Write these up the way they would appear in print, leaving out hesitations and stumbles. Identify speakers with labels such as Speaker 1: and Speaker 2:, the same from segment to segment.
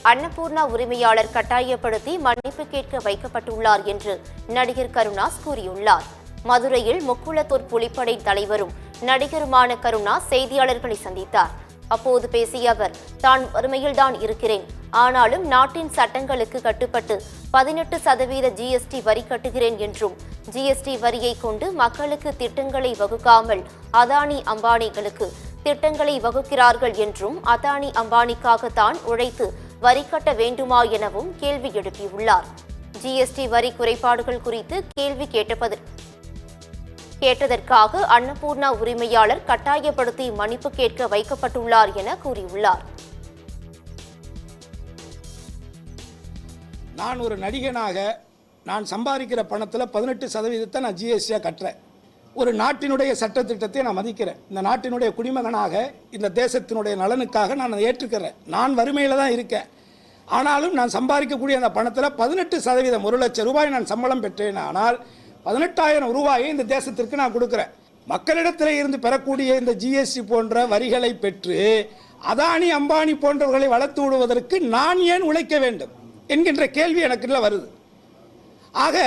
Speaker 1: அன்னபூர்ணா உரிமையாளர் கட்டாயப்படுத்தி மன்னிப்பு கேட்க வைக்கப்பட்டுள்ளார் என்று நடிகர் கருணாஸ் கூறியுள்ளார். மதுரையில் முக்குளத்தூர் புலிப்படை தலைவரும் நடிகருமான கருணாஸ் செய்தியாளர்களை சந்தித்தார். அப்போது பேசிய அவர், தான் வறுமையில்தான் இருக்கிறேன், ஆனாலும் நாட்டின் சட்டங்களுக்கு கட்டுப்பட்டு 18% ஜிஎஸ்டி வரி கட்டுகிறேன் என்றும், ஜிஎஸ்டி வரியை கொண்டு மக்களுக்கு திட்டங்களை வகுக்காமல் அதானி அம்பானிகளுக்கு திட்டங்களை வகுக்கிறார்கள் என்றும், அதானி அம்பானிக்காகத்தான் உழைத்து வரி கட்ட வேண்டுமா எனவும் கேள்வி எழுப்பியுள்ளார். ஜிஎஸ்டி வரி குறைபாடுகள் குறித்து கேள்வி கேட்டதற்காக அன்னபூர்ணா உரிமையாளர் கட்டாயப்படுத்தி மன்னிப்பு கேட்க வைக்கப்பட்டுள்ளார் என கூறியுள்ளார்.
Speaker 2: நான் ஒரு நடிகனாக நான் சம்பாதிக்கிற பணத்தில் 18% நான் ஜிஎஸ்டியாக கட்டுறேன். ஒரு நாட்டினுடைய சட்டத்திட்டத்தை நான் மதிக்கிறேன். இந்த நாட்டினுடைய குடிமகனாக இந்த தேசத்தினுடைய நலனுக்காக நான் அதை ஏற்றுக்கிறேன். நான் வறுமையில் தான் இருக்கேன். ஆனாலும் நான் சம்பாதிக்கக்கூடிய அந்த பணத்தில் 18% 1 லட்சம் ரூபாய் நான் சம்பளம் பெற்றேன். ஆனால் 18,000 ரூபாயை இந்த தேசத்திற்கு நான் கொடுக்குறேன். மக்களிடத்தில் இருந்து பெறக்கூடிய இந்த ஜிஎஸ்டி போன்ற வரிகளை பெற்று அதானி அம்பானி போன்றவர்களை வளர்த்து விடுவதற்கு நான் ஏன் உழைக்க வேண்டும் என்கின்ற கேள்வி எனக்கு வருது. ஆக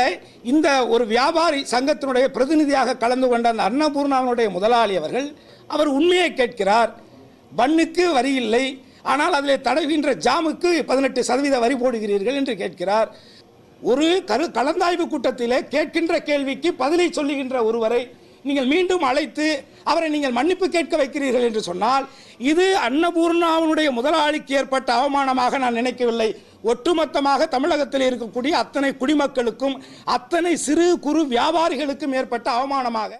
Speaker 2: இந்த ஒரு வியாபாரி சங்கத்தினுடைய பிரதிநிதியாக கலந்து கொண்ட அந்த அன்னபூர்ணாவுடைய முதலாளி அவர் உண்மையை கேட்கிறார். பன்னுக்கு வரி இல்லை, ஆனால் அதில் தடவுகின்ற ஜாமுக்கு 18% வரி போடுகிறீர்கள் என்று கேட்கிறார். ஒரு கலந்தாய்வு கூட்டத்திலே கேட்கின்ற கேள்விக்கு பதிலை சொல்லுகின்ற ஒருவரை நீங்கள் மீண்டும் அழைத்து அவரை நீங்கள் மன்னிப்பு கேட்க வைக்கிறீர்கள் என்று சொன்னால் இது அன்னபூர்ணாவுடைய முதலாளிக்கு ஏற்பட்ட அவமானமாக நான் நினைக்கவில்லை. ஒட்டுமொத்தமாக தமிழகத்தில் இருக்கக்கூடிய அத்தனை குடிமக்களுக்கும் அத்தனை சிறு குறு வியாபாரிகளுக்கும் ஏற்பட்ட அவமானமாக